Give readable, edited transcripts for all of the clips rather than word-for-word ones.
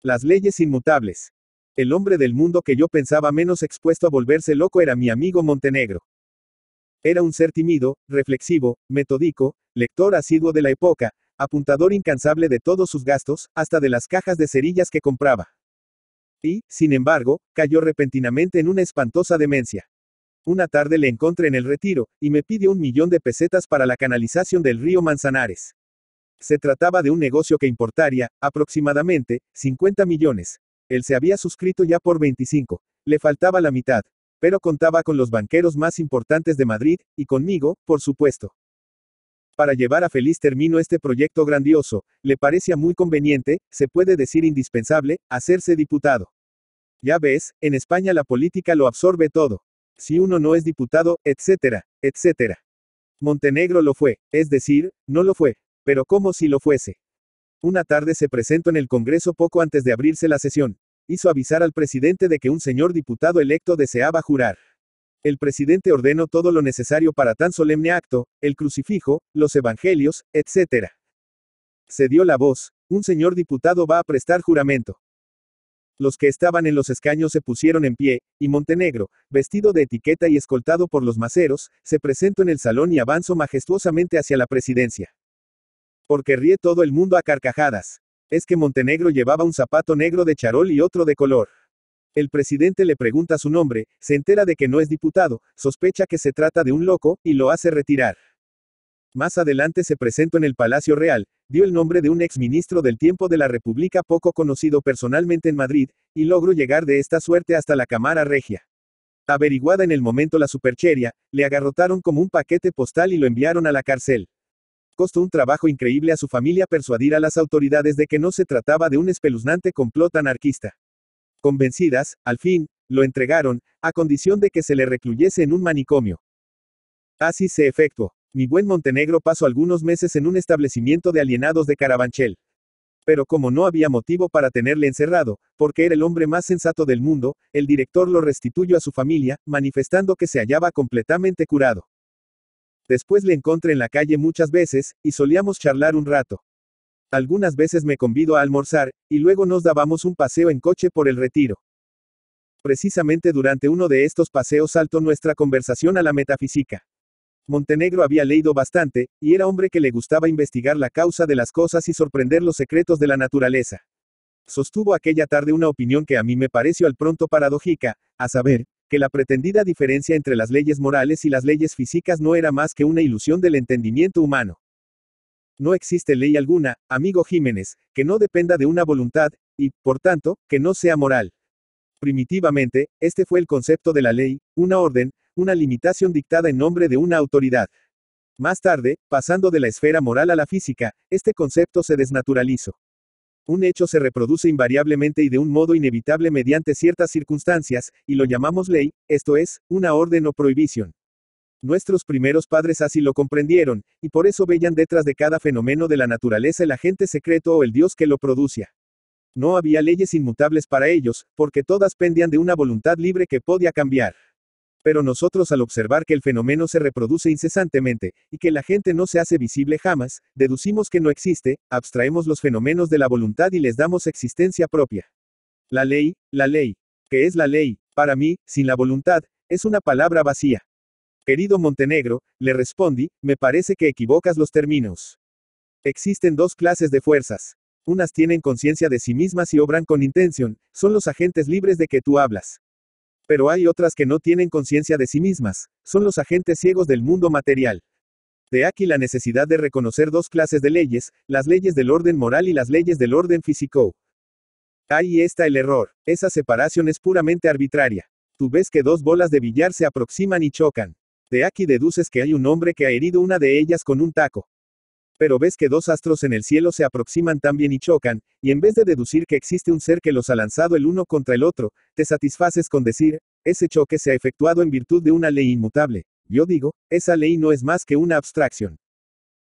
Las leyes inmutables. El hombre del mundo que yo pensaba menos expuesto a volverse loco era mi amigo Montenegro. Era un ser tímido, reflexivo, metódico, lector asiduo de la época, apuntador incansable de todos sus gastos, hasta de las cajas de cerillas que compraba. Y, sin embargo, cayó repentinamente en una espantosa demencia. Una tarde le encontré en el Retiro, y me pidió 1.000.000 de pesetas para la canalización del río Manzanares. Se trataba de un negocio que importaría, aproximadamente, 50 millones. Él se había suscrito ya por 25. Le faltaba la mitad. Pero contaba con los banqueros más importantes de Madrid, y conmigo, por supuesto. Para llevar a feliz término este proyecto grandioso, le parecía muy conveniente, se puede decir indispensable, hacerse diputado. Ya ves, en España la política lo absorbe todo. Si uno no es diputado, etcétera, etcétera. Montenegro lo fue, es decir, no lo fue, pero como si lo fuese. Una tarde se presentó en el Congreso poco antes de abrirse la sesión. Hizo avisar al presidente de que un señor diputado electo deseaba jurar. El presidente ordenó todo lo necesario para tan solemne acto, el crucifijo, los evangelios, etc. Se dio la voz, un señor diputado va a prestar juramento. Los que estaban en los escaños se pusieron en pie, y Montenegro, vestido de etiqueta y escoltado por los maceros, se presentó en el salón y avanzó majestuosamente hacia la presidencia. Porque ríe todo el mundo a carcajadas. Es que Montenegro llevaba un zapato negro de charol y otro de color. El presidente le pregunta su nombre, se entera de que no es diputado, sospecha que se trata de un loco, y lo hace retirar. Más adelante se presentó en el Palacio Real, dio el nombre de un exministro del tiempo de la República poco conocido personalmente en Madrid, y logró llegar de esta suerte hasta la Cámara Regia. Averiguada en el momento la supercheria, le agarrotaron como un paquete postal y lo enviaron a la cárcel. Costó un trabajo increíble a su familia persuadir a las autoridades de que no se trataba de un espeluznante complot anarquista. Convencidas, al fin, lo entregaron, a condición de que se le recluyese en un manicomio. Así se efectuó. Mi buen Montenegro pasó algunos meses en un establecimiento de alienados de Carabanchel. Pero como no había motivo para tenerle encerrado, porque era el hombre más sensato del mundo, el director lo restituyó a su familia, manifestando que se hallaba completamente curado. Después le encontré en la calle muchas veces, y solíamos charlar un rato. Algunas veces me convidó a almorzar, y luego nos dábamos un paseo en coche por el Retiro. Precisamente durante uno de estos paseos saltó nuestra conversación a la metafísica. Montenegro había leído bastante, y era hombre que le gustaba investigar la causa de las cosas y sorprender los secretos de la naturaleza. Sostuvo aquella tarde una opinión que a mí me pareció al pronto paradójica, a saber, que la pretendida diferencia entre las leyes morales y las leyes físicas no era más que una ilusión del entendimiento humano. No existe ley alguna, amigo Jiménez, que no dependa de una voluntad, y, por tanto, que no sea moral. Primitivamente, este fue el concepto de la ley, una orden, una limitación dictada en nombre de una autoridad. Más tarde, pasando de la esfera moral a la física, este concepto se desnaturalizó. Un hecho se reproduce invariablemente y de un modo inevitable mediante ciertas circunstancias, y lo llamamos ley, esto es, una orden o prohibición. Nuestros primeros padres así lo comprendieron, y por eso veían detrás de cada fenómeno de la naturaleza el agente secreto o el Dios que lo producía. No había leyes inmutables para ellos, porque todas pendían de una voluntad libre que podía cambiar. Pero nosotros al observar que el fenómeno se reproduce incesantemente, y que la gente no se hace visible jamás, deducimos que no existe, abstraemos los fenómenos de la voluntad y les damos existencia propia. La ley, ¿qué es la ley? Para mí, sin la voluntad, es una palabra vacía. Querido Montenegro, le respondí, me parece que equivocas los términos. Existen dos clases de fuerzas. Unas tienen conciencia de sí mismas y obran con intención, son los agentes libres de que tú hablas. Pero hay otras que no tienen conciencia de sí mismas, son los agentes ciegos del mundo material. De aquí la necesidad de reconocer dos clases de leyes, las leyes del orden moral y las leyes del orden físico. Ahí está el error, esa separación es puramente arbitraria. Tú ves que dos bolas de billar se aproximan y chocan. De aquí deduces que hay un hombre que ha herido una de ellas con un taco. Pero ves que dos astros en el cielo se aproximan también y chocan, y en vez de deducir que existe un ser que los ha lanzado el uno contra el otro, te satisfaces con decir, ese choque se ha efectuado en virtud de una ley inmutable. Yo digo, esa ley no es más que una abstracción.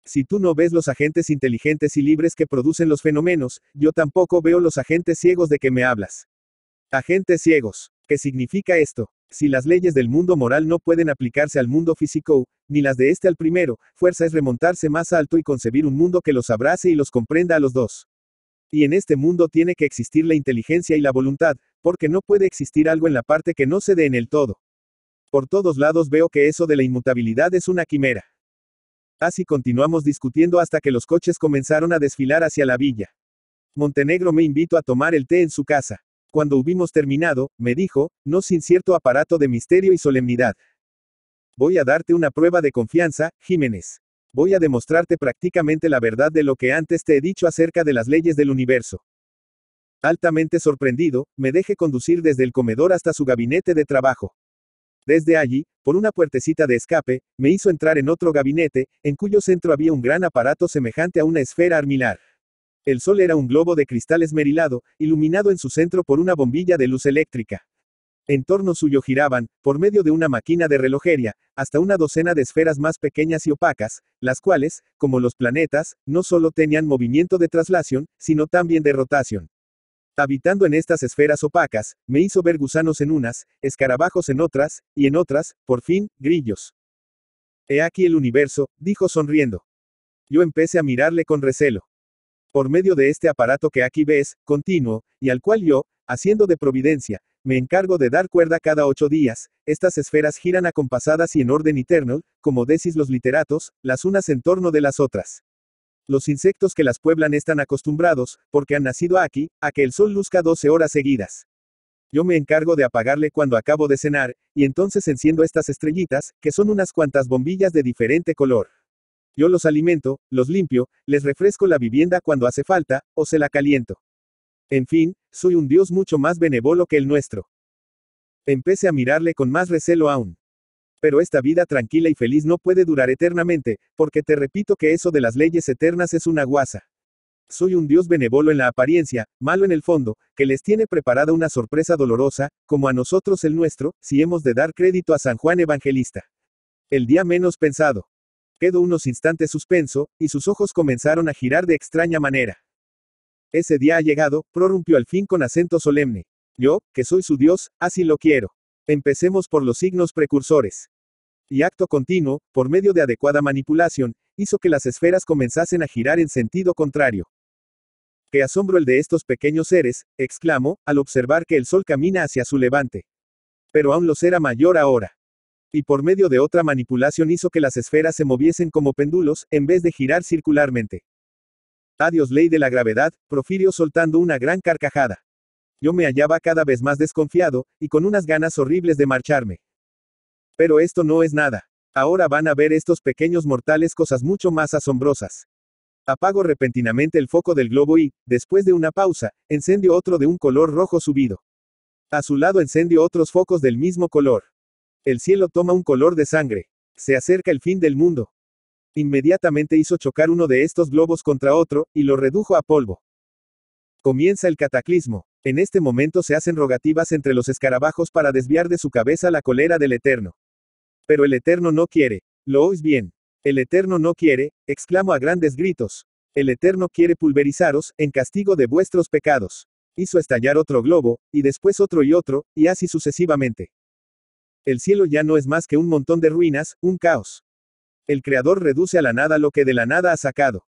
Si tú no ves los agentes inteligentes y libres que producen los fenómenos, yo tampoco veo los agentes ciegos de que me hablas. Agentes ciegos. ¿Qué significa esto? Si las leyes del mundo moral no pueden aplicarse al mundo físico, ni las de este al primero, fuerza es remontarse más alto y concebir un mundo que los abrace y los comprenda a los dos. Y en este mundo tiene que existir la inteligencia y la voluntad, porque no puede existir algo en la parte que no se dé en el todo. Por todos lados veo que eso de la inmutabilidad es una quimera. Así continuamos discutiendo hasta que los coches comenzaron a desfilar hacia la villa. Montenegro me invitó a tomar el té en su casa. Cuando hubimos terminado, me dijo, no sin cierto aparato de misterio y solemnidad. Voy a darte una prueba de confianza, Jiménez. Voy a demostrarte prácticamente la verdad de lo que antes te he dicho acerca de las leyes del universo. Altamente sorprendido, me dejé conducir desde el comedor hasta su gabinete de trabajo. Desde allí, por una puertecita de escape, me hizo entrar en otro gabinete, en cuyo centro había un gran aparato semejante a una esfera armilar. El sol era un globo de cristal esmerilado, iluminado en su centro por una bombilla de luz eléctrica. En torno suyo giraban, por medio de una máquina de relojería, hasta una docena de esferas más pequeñas y opacas, las cuales, como los planetas, no solo tenían movimiento de traslación, sino también de rotación. Habitando en estas esferas opacas, me hizo ver gusanos en unas, escarabajos en otras, y en otras, por fin, grillos. He aquí el universo, dijo sonriendo. Yo empecé a mirarle con recelo. Por medio de este aparato que aquí ves, continuo, y al cual yo, haciendo de providencia, me encargo de dar cuerda cada 8 días, estas esferas giran acompasadas y en orden eterno, como decís los literatos, las unas en torno de las otras. Los insectos que las pueblan están acostumbrados, porque han nacido aquí, a que el sol luzca 12 horas seguidas. Yo me encargo de apagarle cuando acabo de cenar, y entonces enciendo estas estrellitas, que son unas cuantas bombillas de diferente color. Yo los alimento, los limpio, les refresco la vivienda cuando hace falta, o se la caliento. En fin, soy un Dios mucho más benévolo que el nuestro. Empecé a mirarle con más recelo aún. Pero esta vida tranquila y feliz no puede durar eternamente, porque te repito que eso de las leyes eternas es una guasa. Soy un Dios benévolo en la apariencia, malo en el fondo, que les tiene preparada una sorpresa dolorosa, como a nosotros el nuestro, si hemos de dar crédito a San Juan Evangelista. El día menos pensado. Quedó unos instantes suspenso, y sus ojos comenzaron a girar de extraña manera. Ese día ha llegado, prorrumpió al fin con acento solemne. Yo, que soy su Dios, así lo quiero. Empecemos por los signos precursores. Y acto continuo, por medio de adecuada manipulación, hizo que las esferas comenzasen a girar en sentido contrario. ¡Qué asombro el de estos pequeños seres!, exclamó, al observar que el sol camina hacia su levante. Pero aún lo será mayor ahora. Y por medio de otra manipulación hizo que las esferas se moviesen como péndulos, en vez de girar circularmente. Adiós ley de la gravedad, profirió soltando una gran carcajada. Yo me hallaba cada vez más desconfiado, y con unas ganas horribles de marcharme. Pero esto no es nada. Ahora van a ver estos pequeños mortales cosas mucho más asombrosas. Apago repentinamente el foco del globo y, después de una pausa, encendió otro de un color rojo subido. A su lado encendió otros focos del mismo color. El cielo toma un color de sangre. Se acerca el fin del mundo. Inmediatamente hizo chocar uno de estos globos contra otro, y lo redujo a polvo. Comienza el cataclismo. En este momento se hacen rogativas entre los escarabajos para desviar de su cabeza la cólera del Eterno. Pero el Eterno no quiere. ¿Lo oís bien? El Eterno no quiere, exclamo a grandes gritos. El Eterno quiere pulverizaros, en castigo de vuestros pecados. Hizo estallar otro globo, y después otro, y así sucesivamente. El cielo ya no es más que un montón de ruinas, un caos. El Creador reduce a la nada lo que de la nada ha sacado.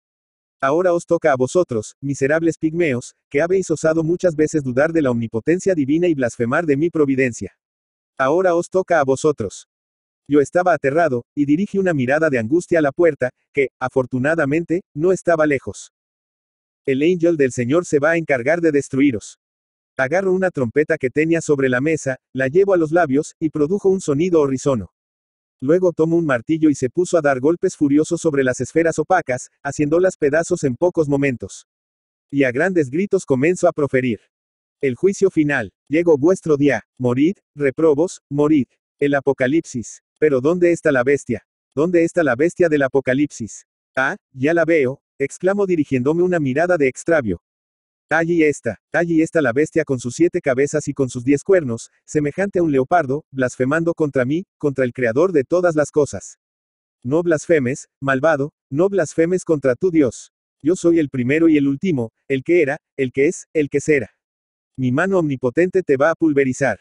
Ahora os toca a vosotros, miserables pigmeos, que habéis osado muchas veces dudar de la omnipotencia divina y blasfemar de mi providencia. Ahora os toca a vosotros. Yo estaba aterrado, y dirigí una mirada de angustia a la puerta, que, afortunadamente, no estaba lejos. El ángel del Señor se va a encargar de destruiros. Agarro una trompeta que tenía sobre la mesa, la llevo a los labios, y produjo un sonido horrisono. Luego tomó un martillo y se puso a dar golpes furiosos sobre las esferas opacas, haciéndolas pedazos en pocos momentos. Y a grandes gritos comenzó a proferir. El juicio final. Llegó vuestro día. Morid, reprobos, morid. El Apocalipsis. Pero ¿dónde está la bestia? ¿Dónde está la bestia del Apocalipsis? Ah, ya la veo, exclamó dirigiéndome una mirada de extravío. Allí está la bestia con sus 7 cabezas y con sus 10 cuernos, semejante a un leopardo, blasfemando contra mí, contra el Creador de todas las cosas. No blasfemes, malvado, no blasfemes contra tu Dios. Yo soy el primero y el último, el que era, el que es, el que será. Mi mano omnipotente te va a pulverizar.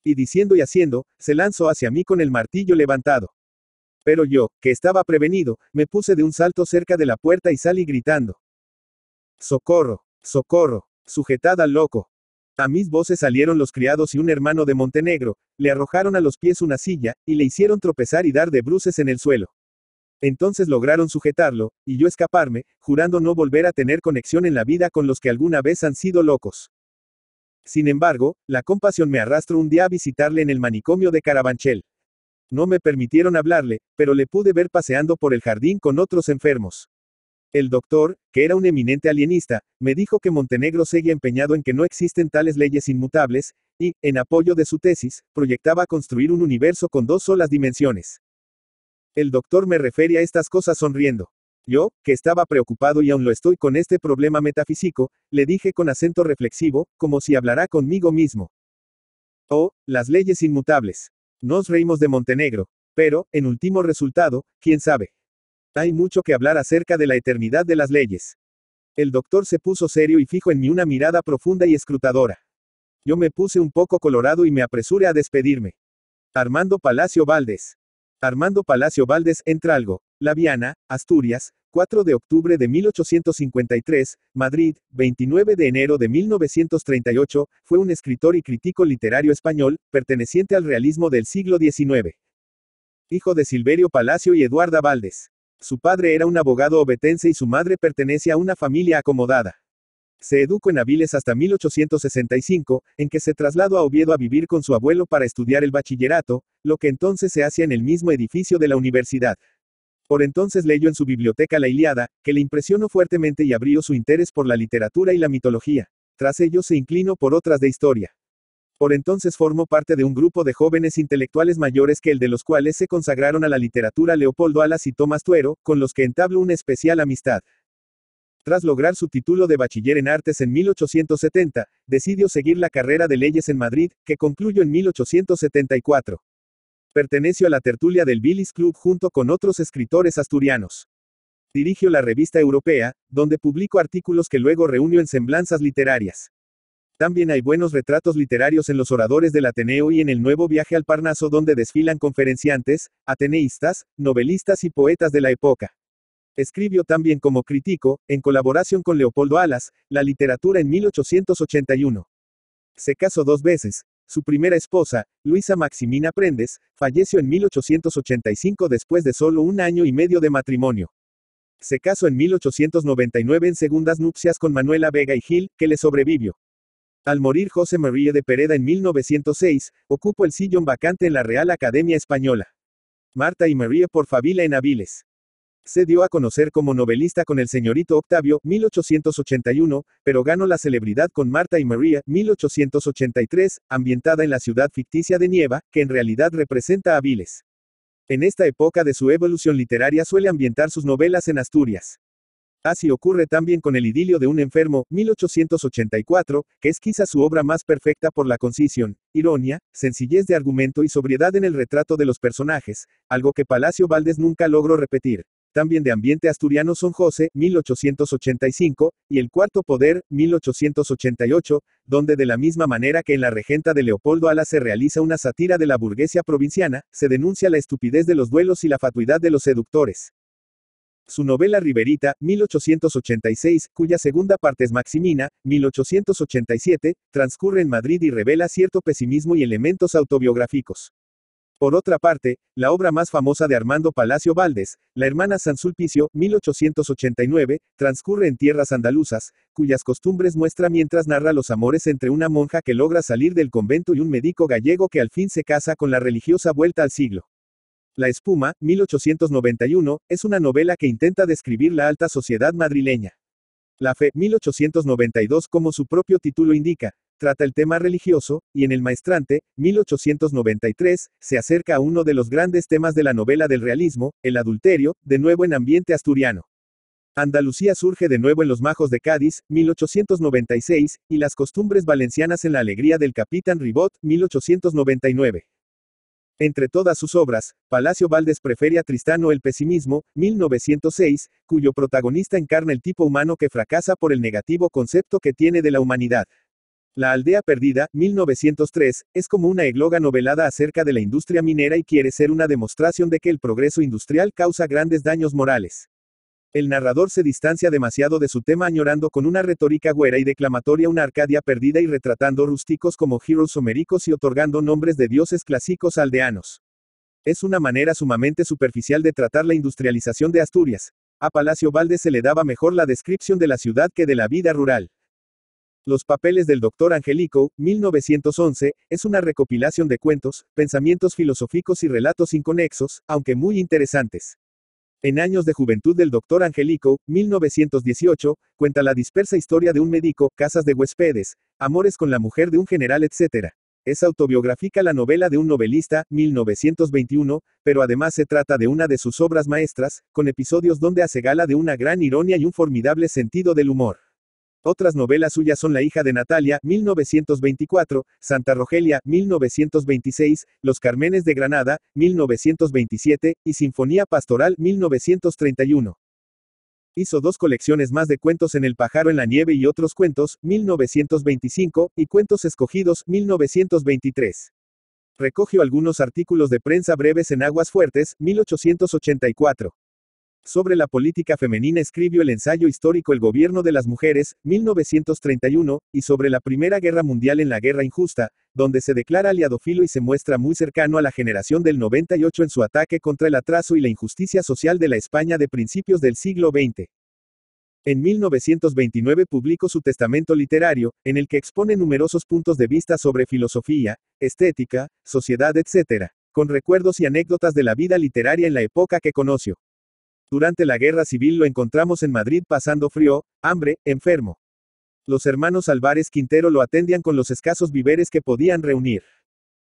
Y diciendo y haciendo, se lanzó hacia mí con el martillo levantado. Pero yo, que estaba prevenido, me puse de un salto cerca de la puerta y salí gritando. ¡Socorro! ¡Socorro! ¡Sujetad al loco! A mis voces salieron los criados y un hermano de Montenegro, le arrojaron a los pies una silla, y le hicieron tropezar y dar de bruces en el suelo. Entonces lograron sujetarlo, y yo escaparme, jurando no volver a tener conexión en la vida con los que alguna vez han sido locos. Sin embargo, la compasión me arrastró un día a visitarle en el manicomio de Carabanchel. No me permitieron hablarle, pero le pude ver paseando por el jardín con otros enfermos. El doctor, que era un eminente alienista, me dijo que Montenegro seguía empeñado en que no existen tales leyes inmutables, y, en apoyo de su tesis, proyectaba construir un universo con dos solas dimensiones. El doctor me refería a estas cosas sonriendo. Yo, que estaba preocupado y aún lo estoy con este problema metafísico, le dije con acento reflexivo, como si hablara conmigo mismo. Oh, las leyes inmutables. Nos reímos de Montenegro, pero, en último resultado, quién sabe. Hay mucho que hablar acerca de la eternidad de las leyes. El doctor se puso serio y fijo en mí una mirada profunda y escrutadora. Yo me puse un poco colorado y me apresuré a despedirme. Armando Palacio Valdés. Armando Palacio Valdés, Entralgo, La Viana, Asturias, 4 de octubre de 1853, Madrid, 29 de enero de 1938, fue un escritor y crítico literario español, perteneciente al realismo del siglo XIX. Hijo de Silverio Palacio y Eduarda Valdés. Su padre era un abogado ovetense y su madre pertenece a una familia acomodada. Se educó en Avilés hasta 1865, en que se trasladó a Oviedo a vivir con su abuelo para estudiar el bachillerato, lo que entonces se hacía en el mismo edificio de la universidad. Por entonces leyó en su biblioteca la Ilíada, que le impresionó fuertemente y abrió su interés por la literatura y la mitología. Tras ello se inclinó por otras de historia. Por entonces formó parte de un grupo de jóvenes intelectuales mayores que el de los cuales se consagraron a la literatura Leopoldo Alas y Tomás Tuero, con los que entabló una especial amistad. Tras lograr su título de bachiller en artes en 1870, decidió seguir la carrera de leyes en Madrid, que concluyó en 1874. Perteneció a la tertulia del Billis Club junto con otros escritores asturianos. Dirigió la revista Europea, donde publicó artículos que luego reunió en Semblanzas Literarias. También hay buenos retratos literarios en los oradores del Ateneo y en el Nuevo Viaje al Parnaso, donde desfilan conferenciantes, ateneístas, novelistas y poetas de la época. Escribió también como crítico, en colaboración con Leopoldo Alas, la literatura en 1881. Se casó 2 veces. Su primera esposa, Luisa Maximina Prendes, falleció en 1885 después de solo 1 año y medio de matrimonio. Se casó en 1899 en segundas nupcias con Manuela Vega y Gil, que le sobrevivió. Al morir José María de Pereda en 1906, ocupó el sillón vacante en la Real Academia Española. Marta y María por Favila en Avilés. Se dio a conocer como novelista con El señorito Octavio, 1881, pero ganó la celebridad con Marta y María, 1883, ambientada en la ciudad ficticia de Nieva, que en realidad representa Avilés. En esta época de su evolución literaria suele ambientar sus novelas en Asturias. Así ocurre también con El idilio de un enfermo, 1884, que es quizá su obra más perfecta por la concisión, ironía, sencillez de argumento y sobriedad en el retrato de los personajes, algo que Palacio Valdés nunca logró repetir. También de ambiente asturiano son José, 1885, y El cuarto poder, 1888, donde de la misma manera que en La regenta de Leopoldo Alas se realiza una sátira de la burguesía provinciana, se denuncia la estupidez de los duelos y la fatuidad de los seductores. Su novela Riberita, 1886, cuya segunda parte es Maximina, 1887, transcurre en Madrid y revela cierto pesimismo y elementos autobiográficos. Por otra parte, la obra más famosa de Armando Palacio Valdés, La hermana San Sulpicio, 1889, transcurre en tierras andaluzas, cuyas costumbres muestra mientras narra los amores entre una monja que logra salir del convento y un médico gallego que al fin se casa con la religiosa vuelta al siglo. La espuma, 1891, es una novela que intenta describir la alta sociedad madrileña. La fe, 1892, como su propio título indica, trata el tema religioso, y en El maestrante, 1893, se acerca a uno de los grandes temas de la novela del realismo, el adulterio, de nuevo en ambiente asturiano. Andalucía surge de nuevo en Los majos de Cádiz, 1896, y las costumbres valencianas en La alegría del capitán Ribot, 1899. Entre todas sus obras, Palacio Valdés prefiere a Tristano el pesimismo, 1906, cuyo protagonista encarna el tipo humano que fracasa por el negativo concepto que tiene de la humanidad. La aldea perdida, 1903, es como una égloga novelada acerca de la industria minera y quiere ser una demostración de que el progreso industrial causa grandes daños morales. El narrador se distancia demasiado de su tema añorando con una retórica güera y declamatoria una Arcadia perdida y retratando rústicos como heroes homéricos y otorgando nombres de dioses clásicos aldeanos. Es una manera sumamente superficial de tratar la industrialización de Asturias. A Palacio Valdés se le daba mejor la descripción de la ciudad que de la vida rural. Los papeles del Dr. Angelico, 1911, es una recopilación de cuentos, pensamientos filosóficos y relatos inconexos, aunque muy interesantes. En Años de Juventud del Dr. Angelico, 1918, cuenta la dispersa historia de un médico, casas de huéspedes, amores con la mujer de un general, etc. Es autobiográfica la novela de un novelista, 1921, pero además se trata de una de sus obras maestras, con episodios donde hace gala de una gran ironía y un formidable sentido del humor. Otras novelas suyas son La hija de Natalia, 1924, Santa Rogelia, 1926, Los Cármenes de Granada, 1927, y Sinfonía Pastoral, 1931. Hizo 2 colecciones más de Cuentos en el pájaro en la nieve y otros cuentos, 1925, y Cuentos escogidos, 1923. Recogió algunos artículos de prensa breves en Aguas Fuertes, 1884. Sobre la política femenina escribió el ensayo histórico El gobierno de las mujeres, 1931, y sobre la Primera Guerra Mundial en la Guerra Injusta, donde se declara aliadófilo y se muestra muy cercano a la generación del 98 en su ataque contra el atraso y la injusticia social de la España de principios del siglo XX. En 1929 publicó su Testamento literario, en el que expone numerosos puntos de vista sobre filosofía, estética, sociedad, etc., con recuerdos y anécdotas de la vida literaria en la época que conoció. Durante la Guerra Civil lo encontramos en Madrid pasando frío, hambre, enfermo. Los hermanos Álvarez Quintero lo atendían con los escasos víveres que podían reunir.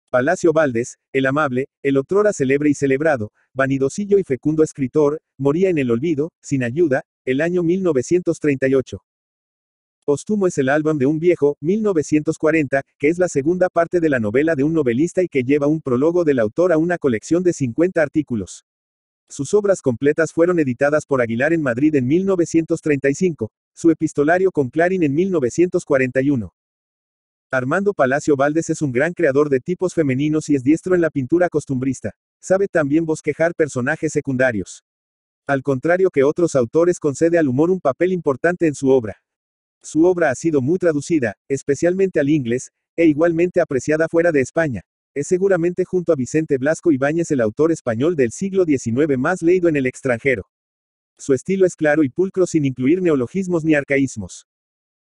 Palacio Valdés, el amable, el otrora célebre y celebrado, vanidosillo y fecundo escritor, moría en el olvido, sin ayuda, el año 1938. Póstumo es el álbum de un viejo, 1940, que es la segunda parte de la novela de un novelista y que lleva un prólogo del autor a una colección de 50 artículos. Sus obras completas fueron editadas por Aguilar en Madrid en 1935, su epistolario con Clarín en 1941. Armando Palacio Valdés es un gran creador de tipos femeninos y es diestro en la pintura costumbrista. Sabe también bosquejar personajes secundarios. Al contrario que otros autores, concede al humor un papel importante en su obra. Su obra ha sido muy traducida, especialmente al inglés, e igualmente apreciada fuera de España. Es seguramente junto a Vicente Blasco Ibáñez el autor español del siglo XIX más leído en el extranjero. Su estilo es claro y pulcro sin incluir neologismos ni arcaísmos.